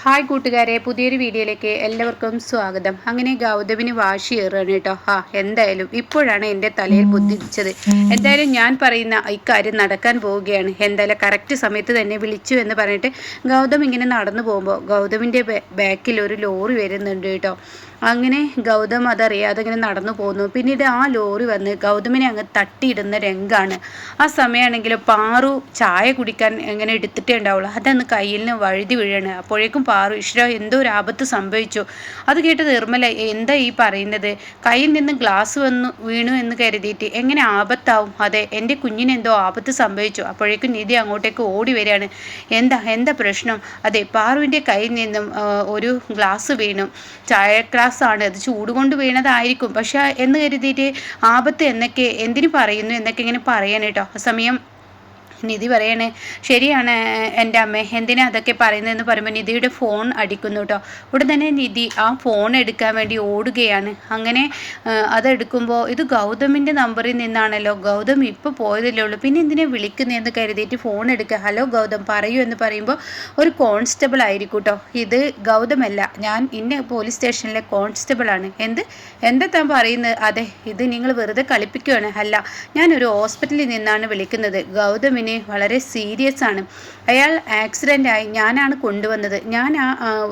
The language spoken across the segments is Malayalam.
ഹായ് കൂട്ടുകാരെ, പുതിയൊരു വീഡിയോയിലേക്ക് എല്ലാവർക്കും സ്വാഗതം. അങ്ങനെ ഗൗതമിന് വാശിയേറാണ് കേട്ടോ. എന്തായാലും ഇപ്പോഴാണ് എൻ്റെ തലയിൽ ബുദ്ധിച്ചത്. എന്തായാലും ഞാൻ പറയുന്ന ഇക്കാര്യം നടക്കാൻ പോവുകയാണ്. എന്തായാലും കറക്റ്റ് സമയത്ത് തന്നെ വിളിച്ചു എന്ന് പറഞ്ഞിട്ട് ഗൗതം ഇങ്ങനെ നടന്നു പോകുമ്പോൾ ഗൗതമിൻ്റെ ബാക്കിൽ ഒരു ലോറി വരുന്നുണ്ട് കേട്ടോ. അങ്ങനെ ഗൗതം അതറിയാതെ ഇങ്ങനെ നടന്നു പോകുന്നു. പിന്നീട് ആ ലോറി വന്ന് ഗൗതമിനെ അങ്ങ് തട്ടിയിടുന്ന രംഗാണ്. ആ സമയമാണെങ്കിൽ പാറു ചായ കുടിക്കാൻ എങ്ങനെ എടുത്തിട്ടേ ഉണ്ടാവുള്ളൂ, അതന്ന് കയ്യിൽ നിന്ന് വഴുതി വീഴാണ്. അപ്പോഴേക്കും പാറു, ഈശ്വര എന്തോ ഒരു ആപത്ത് സംഭവിച്ചു. അത് കേട്ട് നിർമ്മല, എന്താ ഈ പറയുന്നത്? കയ്യിൽ നിന്ന് ഗ്ലാസ് വീണു എന്ന് കരുതിയിട്ട് എങ്ങനെ ആപത്താവും? അതെ, എൻ്റെ കുഞ്ഞിന് എന്തോ ആപത്ത് സംഭവിച്ചു. അപ്പോഴേക്കും നിധി അങ്ങോട്ടേക്ക് ഓടി വരികയാണ്. എന്താ എന്താ പ്രശ്നം? അതെ, പാറുവിൻ്റെ കയ്യിൽ നിന്നും ഒരു ഗ്ലാസ് വീണു. ചായ ഗ്ലാസ്സാണ്, അത് ചൂട് കൊണ്ട് വീണതായിരിക്കും. പക്ഷെ എന്ന് കരുതിയിട്ട് ആപത്ത് എന്നൊക്കെ എന്തിനു പറയുന്നു എന്നൊക്കെ ഇങ്ങനെ പറയാൻ കേട്ടോ. ആ സമയം നിധി പറയണേ, ശരിയാണ് എൻ്റെ അമ്മ, എന്തിനാ അതൊക്കെ പറയുന്നതെന്ന് പറയുമ്പോൾ നിധിയുടെ ഫോൺ അടിക്കുന്നു കേട്ടോ. ഉടൻ തന്നെ നിധി ആ ഫോൺ എടുക്കാൻ വേണ്ടി ഓടുകയാണ്. അങ്ങനെ അതെടുക്കുമ്പോൾ ഇത് ഗൗതമിൻ്റെ നമ്പറിൽ നിന്നാണല്ലോ, ഗൗതം ഇപ്പോൾ പോയതല്ലേ ഉള്ളൂ, പിന്നെ എന്തിനാ വിളിക്കുന്നതെന്ന് കരുതിയിട്ട് ഫോൺ എടുക്കുക. ഹലോ ഗൗതം, പറയൂ എന്ന് പറയുമ്പോൾ ഒരു കോൺസ്റ്റബിൾ ആയിരിക്കും കേട്ടോ. ഇത് ഗൗതമല്ല, ഞാൻ ഇന്ന പോലീസ് സ്റ്റേഷനിലെ കോൺസ്റ്റബിളാണ്. എന്താ താൻ പറയുന്നത്? അതെ, ഇത് നിങ്ങൾ വെറുതെ കളിപ്പിക്കുകയാണ്. അല്ല, ഞാനൊരു ഹോസ്പിറ്റലിൽ നിന്നാണ് വിളിക്കുന്നത്. ഗൗതമിന് വളരെ സീരിയസ് ആണ്. അയാൾ ആക്സിഡൻ്റ് ആയി, ഞാനാണ് കൊണ്ടുവന്നത്. ഞാൻ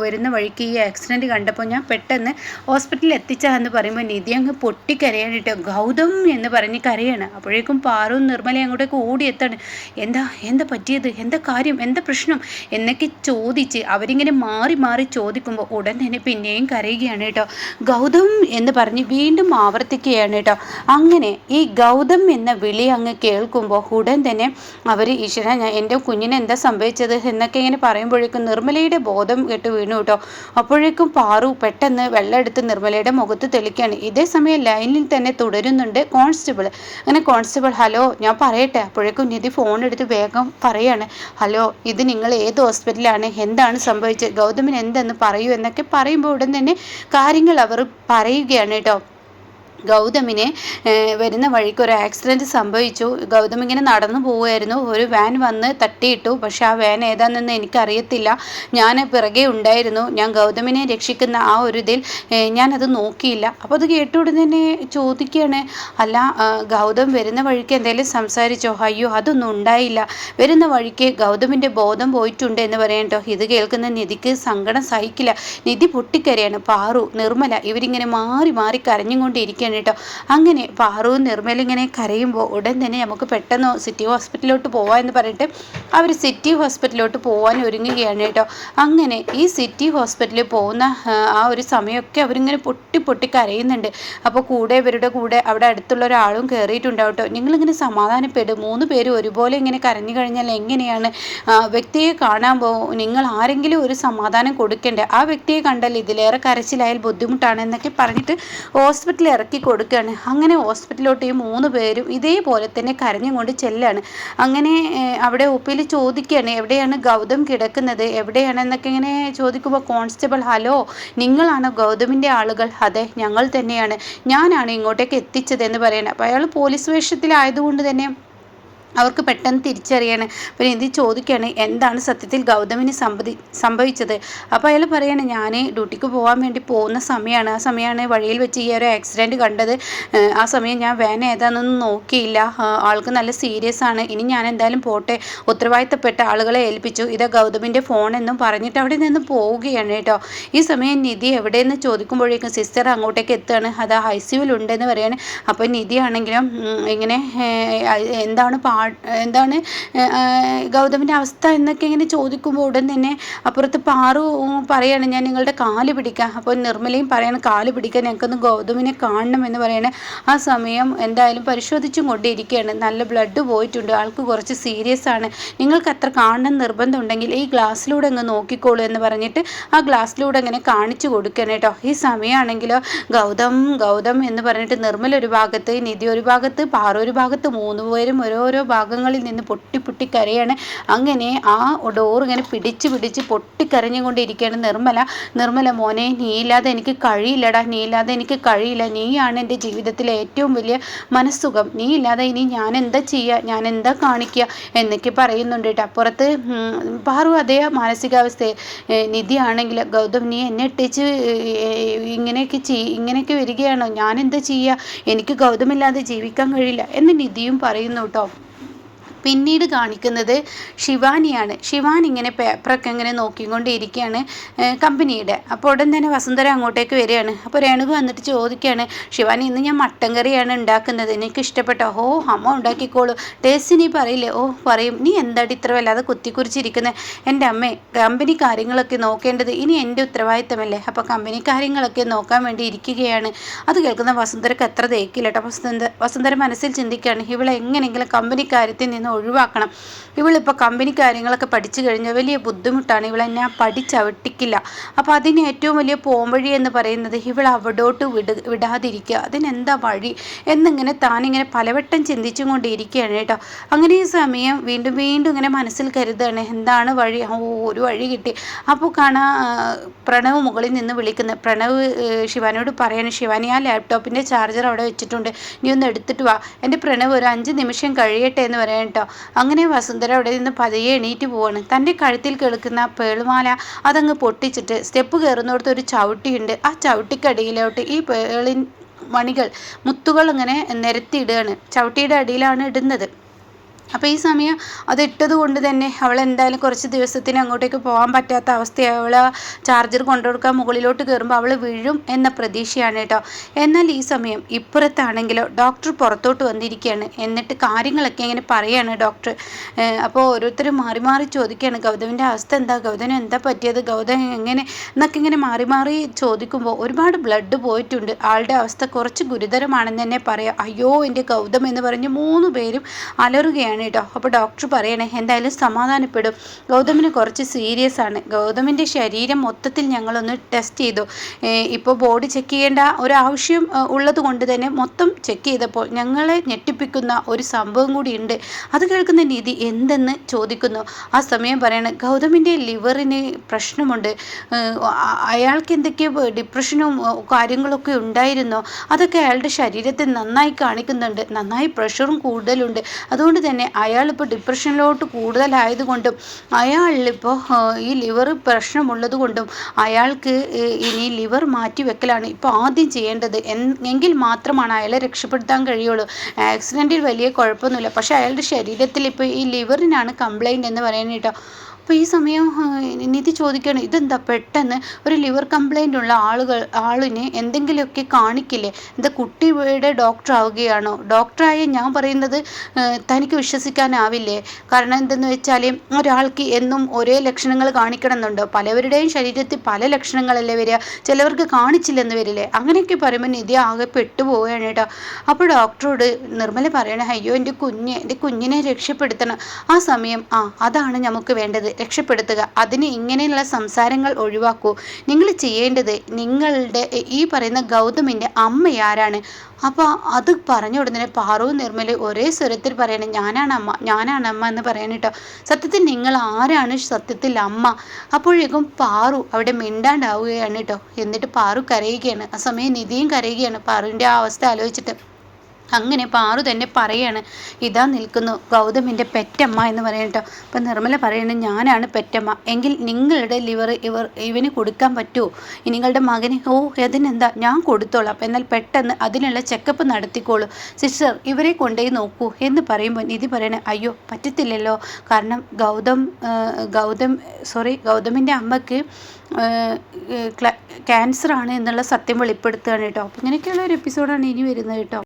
വരുന്ന വഴിക്ക് ഈ ആക്സിഡൻറ്റ് കണ്ടപ്പോൾ ഞാൻ പെട്ടെന്ന് ഹോസ്പിറ്റലിൽ എത്തിച്ചാന്ന് പറയുമ്പോൾ നിധി അങ്ങ് പൊട്ടിക്കരയാനിട്ട് ഗൗതം എന്ന് പറഞ്ഞ് കരയാണ്. അപ്പോഴേക്കും പാറും നിർമ്മല അങ്ങോട്ടേക്ക് ഓടിയെത്താണ്. എന്താ പറ്റിയത്? എന്താ കാര്യം? എന്താ പ്രശ്നം എന്നൊക്കെ ചോദിച്ച് അവരിങ്ങനെ മാറി മാറി ചോദിക്കുമ്പോൾ ഉടൻ തന്നെ പിന്നെയും കരയുകയാണ് കേട്ടോ. ഗൗതം എന്ന് പറഞ്ഞ് വീണ്ടും ആവർത്തിക്കുകയാണ് കേട്ടോ. അങ്ങനെ ഈ ഗൗതം എന്ന വിളി അങ്ങ് കേൾക്കുമ്പോൾ ഉടൻ തന്നെ അവർ, ഈശ്വര, എൻ്റെ കുഞ്ഞിന് എന്താ സംഭവിച്ചത് എന്നൊക്കെ ഇങ്ങനെ പറയുമ്പോഴേക്കും നിർമ്മലയുടെ ബോധം കെട്ട് വീണു കേട്ടോ. അപ്പോഴേക്കും പാറു പെട്ടെന്ന് വെള്ളം എടുത്ത് നിർമ്മലയുടെ മുഖത്ത് തെളിക്കുകയാണ്. ഇതേ സമയം ലൈനിൽ തന്നെ തുടരുന്നുണ്ട് കോൺസ്റ്റബിൾ. അങ്ങനെ കോൺസ്റ്റബിൾ, ഹലോ, ഞാൻ പറയട്ടെ. അപ്പോഴേക്കും നിധി ഫോൺ എടുത്ത് വേഗം പറയാണ്, ഹലോ, ഇത് നിങ്ങൾ ഏത് ഹോസ്പിറ്റലാണ്? എന്താണ് സംഭവിച്ചത്? ഗൗതമിന് എന്തെന്ന് പറയൂ എന്നൊക്കെ പറയുമ്പോൾ ഉടൻ തന്നെ കാര്യങ്ങൾ അവർ പറയുകയാണ് കേട്ടോ. ഗൗതമിന് വരുന്ന വഴിക്ക് ഒരു ആക്സിഡൻറ്റ് സംഭവിച്ചു. ഗൗതം ഇങ്ങനെ നടന്നു പോവുമായിരുന്നു. ഒരു വാൻ വന്ന് തട്ടിയിട്ടു. പക്ഷെ ആ വാൻ ഏതാണെന്ന് എനിക്കറിയത്തില്ല. ഞാൻ പിറകെ ഉണ്ടായിരുന്നു. ഞാൻ ഗൗതമിനെ രക്ഷിക്കുന്ന ആ ഒരു ഇതിൽ ഞാനത് നോക്കിയില്ല. അപ്പോൾ അത് കേട്ടുടൻ തന്നെ ചോദിക്കുകയാണ്, അല്ല, ഗൗതം വരുന്ന വഴിക്ക് എന്തെങ്കിലും സംസാരിച്ചോ? അയ്യോ, അതൊന്നും ഉണ്ടായില്ല. വരുന്ന വഴിക്ക് ഗൗതമിൻ്റെ ബോധം പോയിട്ടുണ്ട് എന്ന് പറയാൻ കേട്ടോ. ഇത് കേൾക്കുന്ന നിധിക്ക് സങ്കടം സഹിക്കില്ല. നിധി പൊട്ടിക്കരയാണ്. പാറു, നിർമ്മല ഇവരിങ്ങനെ മാറി മാറി കരഞ്ഞുകൊണ്ടിരിക്കുകയാണ് കേട്ടോ. അങ്ങനെ പാറുവും നിർമ്മല ഇങ്ങനെ കരയുമ്പോൾ ഉടൻ തന്നെ നമുക്ക് പെട്ടെന്ന് സിറ്റി ഹോസ്പിറ്റലിലോട്ട് പോവാം എന്ന് പറഞ്ഞിട്ട് അവർ സിറ്റി ഹോസ്പിറ്റലിലോട്ട് പോകാൻ ഒരുങ്ങുകയാണ് കേട്ടോ. അങ്ങനെ ഈ സിറ്റി ഹോസ്പിറ്റലിൽ പോകുന്ന ആ ഒരു സമയമൊക്കെ അവരിങ്ങനെ പൊട്ടി പൊട്ടി കരയുന്നുണ്ട്. അപ്പോൾ ഇവരുടെ കൂടെ അവിടെ അടുത്തുള്ള ഒരാളും കയറിയിട്ടുണ്ടാവും കേട്ടോ. നിങ്ങളിങ്ങനെ സമാധാനപ്പെടും, 3 പേരും ഒരുപോലെ ഇങ്ങനെ കരഞ്ഞു കഴിഞ്ഞാൽ എങ്ങനെയാണ്? വ്യക്തിയെ കാണാൻ പോകും, നിങ്ങൾ ആരെങ്കിലും ഒരു സമാധാനം കൊടുക്കണ്ടേ? ആ വ്യക്തിയെ കണ്ടാൽ ഇതിലേറെ കരച്ചിലായാൽ ബുദ്ധിമുട്ടാണ് എന്നൊക്കെ പറഞ്ഞിട്ട് ഹോസ്പിറ്റലിൽ ഇറക്കി കൊടുക്കുകയാണ്. അങ്ങനെ ഹോസ്പിറ്റലിലോട്ട് ഈ 3 പേരും ഇതേപോലെ തന്നെ കരഞ്ഞുകൊണ്ട് ചെല്ലാണ്. അങ്ങനെ അവിടെ ഒപ്പിൽ ചോദിക്കുകയാണ്, എവിടെയാണ് ഗൗതം കിടക്കുന്നത്, എവിടെയാണെന്നൊക്കെ ഇങ്ങനെ ചോദിക്കുമ്പോൾ കോൺസ്റ്റബിൾ, ഹലോ, നിങ്ങളാണോ ഗൗതമിൻ്റെ ആളുകൾ? അതെ, ഞങ്ങൾ തന്നെയാണ്, ഞാനാണ് ഇങ്ങോട്ടേക്ക് എത്തിച്ചതെന്ന് പറയണം. അപ്പോൾ അയാൾ പോലീസ് വേഷത്തിലായതുകൊണ്ട് തന്നെ അവർക്ക് പെട്ടെന്ന് തിരിച്ചറിയാണ്. പിന്നെ ഇത് ചോദിക്കുകയാണ്, എന്താണ് സത്യത്തിൽ ഗൗതമിന് സംഭവിച്ചത്? അപ്പോൾ അയാൾ പറയാണ്, ഞാൻ ഡ്യൂട്ടിക്ക് പോകാൻ വേണ്ടി പോകുന്ന സമയമാണ്. ആ സമയമാണ് വഴിയിൽ വെച്ച് ഈ ഒരു ആക്സിഡൻറ്റ് കണ്ടത്. ആ സമയം ഞാൻ വാൻ ഏതാണെന്നൊന്നും നോക്കിയില്ല. ആൾക്ക് നല്ല സീരിയസ് ആണ്. ഇനി ഞാൻ എന്തായാലും പോട്ടെ, ഉത്തരവാദിത്തപ്പെട്ട ആളുകളെ ഏൽപ്പിച്ചു. ഇത് ഗൗതമിൻ്റെ ഫോൺ എന്നും പറഞ്ഞിട്ട് അവിടെ നിന്ന് പോവുകയാണ് കേട്ടോ. ഈ സമയം നിധി എവിടെയെന്ന് ചോദിക്കുമ്പോഴേക്കും സിസ്റ്റർ അങ്ങോട്ടേക്ക് എത്തുകയാണ്. അത് ICUവിൽ ഉണ്ടെന്ന് പറയാണ്. അപ്പോൾ നിധി ആണെങ്കിലും ഇങ്ങനെ എന്താണ് ഗൗതമിൻ്റെ അവസ്ഥ എന്നൊക്കെ ഇങ്ങനെ ചോദിക്കുമ്പോൾ ഉടൻ തന്നെ അപ്പുറത്ത് പാറു പറയാണ്, ഞാൻ നിങ്ങളുടെ കാല് പിടിക്കാം. അപ്പോൾ നിർമ്മലയും പറയാണ്, കാല് പിടിക്കാൻ, ഞങ്ങൾക്കൊന്ന് ഗൗതമിനെ കാണണം എന്ന് പറയണേ. ആ സമയം എന്തായാലും പരിശോധിച്ചും കൊണ്ടിരിക്കുകയാണ്. നല്ല ബ്ലഡ് പോയിട്ടുണ്ട്, ആൾക്ക് കുറച്ച് സീരിയസ് ആണ്. നിങ്ങൾക്ക് അത്ര കാണണം നിർബന്ധമുണ്ടെങ്കിൽ ഈ ഗ്ലാസ്സിലൂടെ അങ്ങ് നോക്കിക്കോളൂ എന്ന് പറഞ്ഞിട്ട് ആ ഗ്ലാസ്സിലൂടെ അങ്ങനെ കാണിച്ചു കൊടുക്കണം കേട്ടോ. ഈ സമയമാണെങ്കിലോ ഗൗതം എന്ന് പറഞ്ഞിട്ട് നിർമ്മല ഒരു ഭാഗത്ത്, നിധി ഒരു ഭാഗത്ത്, പാറു ഒരു ഭാഗത്ത്, 3 പേരും ഓരോരോ ഭാഗങ്ങളിൽ നിന്ന് പൊട്ടി പൊട്ടി കരയാണ്. അങ്ങനെ ആ ഡോർ ഇങ്ങനെ പിടിച്ച് പിടിച്ച് പൊട്ടിക്കരഞ്ഞുകൊണ്ടിരിക്കുകയാണ് നിർമ്മല മോനെ, നീയില്ലാതെ എനിക്ക് കഴിയില്ലടാ, നീയില്ലാതെ എനിക്ക് കഴിയില്ല, നീയാണ് എൻ്റെ ജീവിതത്തിലെ ഏറ്റവും വലിയ മനസ്സുഖം, നീയില്ലാതെ ഇനി ഞാൻ എന്താ ചെയ്യുക, ഞാൻ എന്താ കാണിക്കുക എന്നൊക്കെ പറയുന്നുണ്ട് കേട്ടോ. അപ്പുറത്ത് പാറു അതേ മാനസികാവസ്ഥയെ നിധിയാണെങ്കിൽ ഗൗതം നീ എന്നെ ഇട്ടിച്ച് ഇങ്ങനെയൊക്കെ വരികയാണോ, ഞാൻ എന്താ ചെയ്യുക, എനിക്ക് ഗൗതമില്ലാതെ ജീവിക്കാൻ കഴിയില്ല എന്ന് നിധിയും പറയുന്നു കേട്ടോ. പിന്നീട് കാണിക്കുന്നത് ശിവാനിയാണ്. ശിവാനി ഇങ്ങനെ പേപ്പറൊക്കെ ഇങ്ങനെ നോക്കിക്കൊണ്ടിരിക്കുകയാണ് കമ്പനിയുടെ. അപ്പോൾ ഉടൻ തന്നെ വസുന്ധര അങ്ങോട്ടേക്ക് വരികയാണ്. അപ്പോൾ രേണുക വന്നിട്ട് ചോദിക്കുകയാണ്, ശിവാനി ഇന്ന് ഞാൻ മട്ടൻ കറിയാണ് ഉണ്ടാക്കുന്നത്, എനിക്ക് ഇഷ്ടപ്പെട്ടോ? ഓ അമ്മ ഉണ്ടാക്കിക്കോളൂ, ടേസ്റ്റ് നീ പറയില്ലേ? ഓ പറയും. നീ എന്താടി ഇത്ര വല്ലാതെ കുത്തിക്കുറിച്ചിരിക്കുന്നത്? എൻ്റെ അമ്മേ, കമ്പനി കാര്യങ്ങളൊക്കെ നോക്കേണ്ടത് ഇനി എൻ്റെ ഉത്തരവാദിത്തമല്ലേ? അപ്പോൾ കമ്പനി കാര്യങ്ങളൊക്കെ നോക്കാൻ വേണ്ടി ഇരിക്കുകയാണ്. അത് കേൾക്കുന്ന വസുന്ധരക്ക് എത്ര തേക്കില്ല കേട്ടോ. വസുന്ധര മനസ്സിൽ ചിന്തിക്കുകയാണ്, ഇവളെ എങ്ങനെയെങ്കിലും കമ്പനി കാര്യത്തിൽ നിന്ന് ഒഴിവാക്കണം. ഇവളിപ്പോൾ കമ്പനി കാര്യങ്ങളൊക്കെ പഠിച്ചു കഴിഞ്ഞാൽ വലിയ ബുദ്ധിമുട്ടാണ്, ഇവളെന്നെ പഠിച്ചവിട്ടിക്കില്ല. അപ്പോൾ അതിന് ഏറ്റവും വലിയ പോംവഴി എന്ന് പറയുന്നത് ഇവൾ അവിടോട്ട് വിടാതിരിക്കുക, അതിനെന്താ വഴി എന്നിങ്ങനെ താനിങ്ങനെ പലവട്ടം ചിന്തിച്ചും കൊണ്ടിരിക്കുകയാണ് കേട്ടോ. അങ്ങനെ ഈ സമയം വീണ്ടും വീണ്ടും ഇങ്ങനെ മനസ്സിൽ കരുതാണ് എന്താണ് വഴി. ഒരു വഴി കിട്ടി. അപ്പോൾ കാണാ പ്രണവ് മുകളിൽ നിന്ന് വിളിക്കുന്നത്. പ്രണവ് ശിവാനിയോട് പറയാണ്, ശിവാനി ആ ലാപ്ടോപ്പിൻ്റെ ചാർജർ അവിടെ വെച്ചിട്ടുണ്ട്, നീ ഒന്ന് എടുത്തിട്ട് വാ. എൻ്റെ പ്രണവ് ഒരു 5 നിമിഷം കഴിയട്ടെ എന്ന് പറയാൻ കേട്ടോ. അങ്ങനെ വസുന്ധര അവിടെ നിന്ന് പതിയെ എണീറ്റ് പോവാണ്. തൻ്റെ കഴുത്തിൽ കേൾക്കുന്ന പേളുമാല അതങ്ങ് പൊട്ടിച്ചിട്ട് സ്റ്റെപ്പ് കയറുന്നിടത്ത് ഒരു ചവിട്ടിയുണ്ട്. ആ ചവിട്ടിക്കടിയിലോട്ട് ഈ പേളിൻ മണികൾ മുത്തുകൾ അങ്ങനെ നിരത്തിയിടുകയാണ്. ചവിട്ടിയുടെ അടിയിലാണ് ഇടുന്നത്. അപ്പോൾ ഈ സമയം അത് ഇട്ടത് കൊണ്ട് തന്നെ അവൾ എന്തായാലും കുറച്ച് ദിവസത്തിന് അങ്ങോട്ടേക്ക് പോകാൻ പറ്റാത്ത അവസ്ഥയായി. അവൾ ചാർജർ കൊണ്ടുകൊടുക്കാൻ മുകളിലോട്ട് കയറുമ്പോൾ അവൾ വീഴും എന്ന പ്രതീക്ഷയാണ് കേട്ടോ. എന്നാൽ ഈ സമയം ഇപ്പുറത്താണെങ്കിലോ ഡോക്ടർ പുറത്തോട്ട് വന്നിരിക്കുകയാണ്. എന്നിട്ട് കാര്യങ്ങളൊക്കെ ഇങ്ങനെ പറയുകയാണ് ഡോക്ടർ. അപ്പോൾ ഓരോരുത്തരും മാറി മാറി ചോദിക്കുകയാണ്, ഗൗതമിൻ്റെ അവസ്ഥ എന്താ, ഗൗതമിന് എന്താ പറ്റിയത്, ഗൗതം എങ്ങനെ എന്നൊക്കെ ഇങ്ങനെ മാറി മാറി ചോദിക്കുമ്പോൾ ഒരുപാട് ബ്ലഡ് പോയിട്ടുണ്ട്, ആളുടെ അവസ്ഥ കുറച്ച് ഗുരുതരമാണെന്ന് തന്നെ പറയാം. അയ്യോ എൻ്റെ ഗൗതം എന്ന് പറഞ്ഞ് 3 പേരും അലറുകയാണ് കേട്ടോ. അപ്പോൾ ഡോക്ടർ പറയണേ എന്തായാലും സമാധാനപ്പെടും, ഗൗതമിന് കുറച്ച് സീരിയസ് ആണ്, ഗൗതമിൻ്റെ ശരീരം മൊത്തത്തിൽ ഞങ്ങളൊന്ന് ടെസ്റ്റ് ചെയ്തു. ഇപ്പോൾ ബോഡി ചെക്ക് ചെയ്യേണ്ട ഒരാവശ്യം ഉള്ളത് കൊണ്ട് തന്നെ മൊത്തം ചെക്ക് ചെയ്തപ്പോൾ ഞങ്ങളെ ഞെട്ടിപ്പിക്കുന്ന ഒരു സംഭവം കൂടി ഉണ്ട്. അത് കേൾക്കുന്ന നിധി എന്തെന്ന് ചോദിക്കുന്നു. ആ സമയം പറയണ ഗൗതമിൻ്റെ ലിവറിന് പ്രശ്നമുണ്ട്, അയാൾക്ക് എന്തൊക്കെയോ ഡിപ്രഷനും കാര്യങ്ങളൊക്കെ ഉണ്ടായിരുന്നോ, അതൊക്കെ അയാളുടെ ശരീരത്തിൽ നന്നായി കാണിക്കുന്നുണ്ട്, നന്നായി പ്രഷറും കൂടുതലുണ്ട്. അതുകൊണ്ട് തന്നെ അയാളിപ്പോൾ ഡിപ്രഷനിലോട്ട് കൂടുതലായതുകൊണ്ടും അയാളിപ്പോൾ ഈ ലിവർ പ്രശ്നമുള്ളത് കൊണ്ടും അയാൾക്ക് ഇനി ലിവർ മാറ്റി വെക്കലാണ് ഇപ്പോൾ ആദ്യം ചെയ്യേണ്ടത്. എങ്കിൽ മാത്രമാണ് അയാളെ രക്ഷപ്പെടുത്താൻ കഴിയുള്ളൂ. ആക്സിഡൻറ്റിൽ വലിയ കുഴപ്പമൊന്നുമില്ല, പക്ഷേ അയാളുടെ ശരീരത്തിൽ ഇപ്പോൾ ഈ ലിവറിനാണ് കംപ്ലൈൻറ്റ് എന്ന് പറയുന്നത് കേട്ടോ. അപ്പോൾ ഈ സമയം നിധി ചോദിക്കുകയാണ്, ഇതെന്താ പെട്ടെന്ന് ഒരു ലിവർ കംപ്ലൈൻ്റ് ഉള്ള ആളിനെ എന്തെങ്കിലുമൊക്കെ കാണിക്കില്ലേ, എന്താ കുട്ടിയുടെ ഡോക്ടർ ആവുകയാണോ? ഡോക്ടറായ ഞാൻ പറയുന്നത് തനിക്ക് വിശ്വസിക്കാനാവില്ലേ? കാരണം എന്തെന്ന് വെച്ചാൽ ഒരാൾക്ക് എന്നും ഒരേ ലക്ഷണങ്ങൾ കാണിക്കണമെന്നുണ്ടോ? പലവരുടെയും ശരീരത്തിൽ പല ലക്ഷണങ്ങളല്ലേ വരിക, ചിലവർക്ക് കാണിച്ചില്ലെന്ന് വരില്ലേ? അങ്ങനെയൊക്കെ പറയുമ്പോൾ നിധി ആകെ പെട്ടുപോവുകയാണ് കേട്ടോ. അപ്പോൾ ഡോക്ടറോട് നിർമ്മല പറയണേ, അയ്യോ എൻ്റെ കുഞ്ഞിനെ രക്ഷപ്പെടുത്തണം. ആ സമയം അതാണ് നമുക്ക് വേണ്ടത്, രക്ഷപ്പെടുത്തുക. അതിന് ഇങ്ങനെയുള്ള സംസാരങ്ങൾ ഒഴിവാക്കൂ. നിങ്ങൾ ചെയ്യേണ്ടത് നിങ്ങളുടെ ഈ പറയുന്ന ഗൗതമിൻ്റെ അമ്മയാരാണ്? അപ്പോൾ അത് പറഞ്ഞ ഉടനെ പാറുവും നിർമ്മല ഒരേ സ്വരത്തിൽ പറയണേ, ഞാനാണ് അമ്മ എന്ന് പറയണം കേട്ടോ. സത്യത്തിൽ നിങ്ങൾ ആരാണ് സത്യത്തിൽ അമ്മ? അപ്പോഴേക്കും പാറു അവിടെ മിണ്ടാണ്ടാവുകയാണ് കേട്ടോ. എന്നിട്ട് പാറു കരയുകയാണ്. ആ സമയം നിധിയും കരയുകയാണ് പാറുവിൻ്റെ ആ അവസ്ഥ ആലോചിച്ചിട്ട്. അങ്ങനെ പാറു തന്നെ പറയാണ്, ഇതാ നിൽക്കുന്നു ഗൗതമിൻ്റെ പെറ്റമ്മ എന്ന് പറയണം കേട്ടോ. അപ്പം നിർമ്മല പറയുന്നത്, ഞാനാണ് പെറ്റമ്മ, എങ്കിൽ നിങ്ങളുടെ ലിവർ ഇവന് കൊടുക്കാൻ പറ്റുമോ? നിങ്ങളുടെ മകന്? ഓ അതിനെന്താ, ഞാൻ കൊടുത്തോളാം, അപ്പം എന്നാൽ പെട്ടെന്ന് അതിനുള്ള ചെക്കപ്പ് നടത്തിക്കോളൂ സിസ്റ്റർ, ഇവരെ കൊണ്ടുപോയി നോക്കൂ എന്ന് പറയുമ്പോൾ നിധി പറയണേ, അയ്യോ പറ്റത്തില്ലല്ലോ, കാരണം ഗൗതമിൻ്റെ അമ്മയ്ക്ക് ക്യാൻസറാണ് എന്നുള്ള സത്യം വെളിപ്പെടുത്തുകയാണ് കേട്ടോ. അപ്പം ഇങ്ങനെയൊക്കെയുള്ള ഒരു എപ്പിസോഡാണ് ഇനി വരുന്നത് കേട്ടോ.